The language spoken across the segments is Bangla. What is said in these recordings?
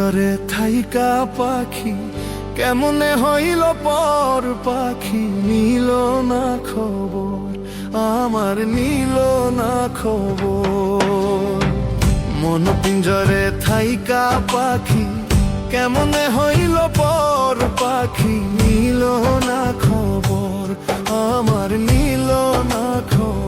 পিঞ্জরে থাইকা পাখি কেমনে হইল পর পাখি, নিল না খবর আমার, নিল না খবর। মন পিঞ্জরে থাইকা পাখি কেমনে হইল পর পাখি, নিল না খবর আমার, নিল না খবর।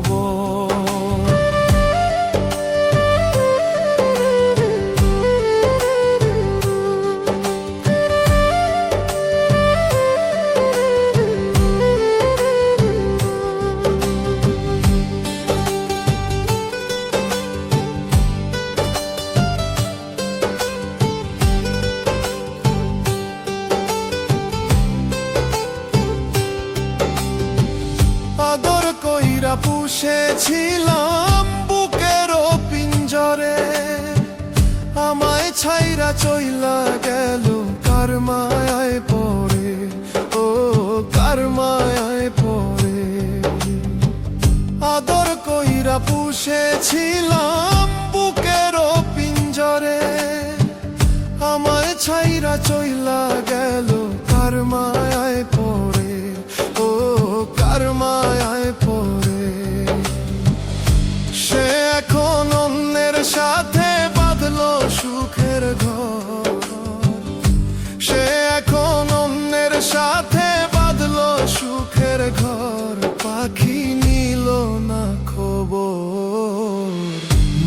আদর কইরা পুষেছিলাম বুকের পিঞ্জরে, আমায় ছাইরা চইলা গেল কার মায়ায় পড়ে, ও কার মায়ায় পড়ে। আদর কইরা পুষেছিলাম বুকের পিঞ্জরে, আমায় ছাইরা চইলা গেল কার মায়ায় পড়ে, ও কার মায়ায় পড়ে। সে এখন অন্যের সাথে বাঁধলো সুখের ঘর, সে এখন অন্যের সাথে বাঁধলো সুখের ঘর, পাখি নিল না খবর।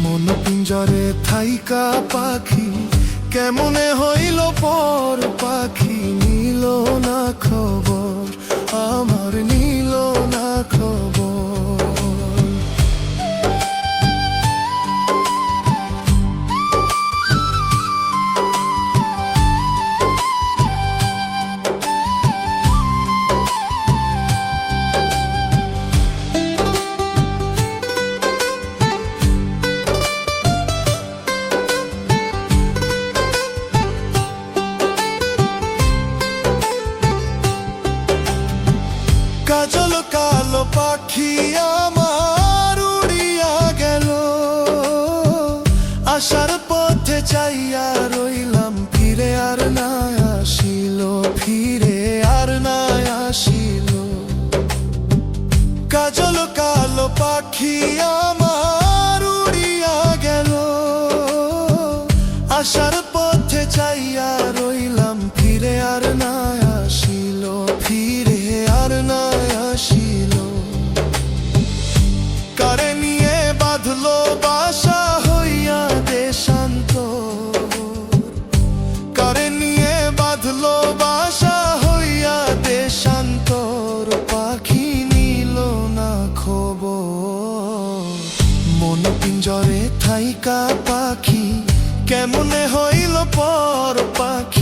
মন পিঞ্জরে থাইকা পাখি কেমনে হইল পর পাখি, নিল না খবর আমার, নিল না খবর। কাজল কালো পাখি আমার উড়িয়া গেল, আসার পথে চাইয়া রইলাম, ফিরে আর না আসিল, ফিরে আর না আসিল। কাজল কালো পাখি আমার উড়িয়া গেল, আসার পথে চাইয়া রইলাম, ফিরে আর না আসিল, ফিরে আর না আসিল। কারে নিয়ে বাঁধলো বাসা হইয়া দেশান্তর, কারে নিয়ে বাঁধলো বাসা হইয়া দেশান্তর, পাখি নিল না খবর। মন পিঞ্জরে থাইকা পাখি কেমনে হইল পর পাখি,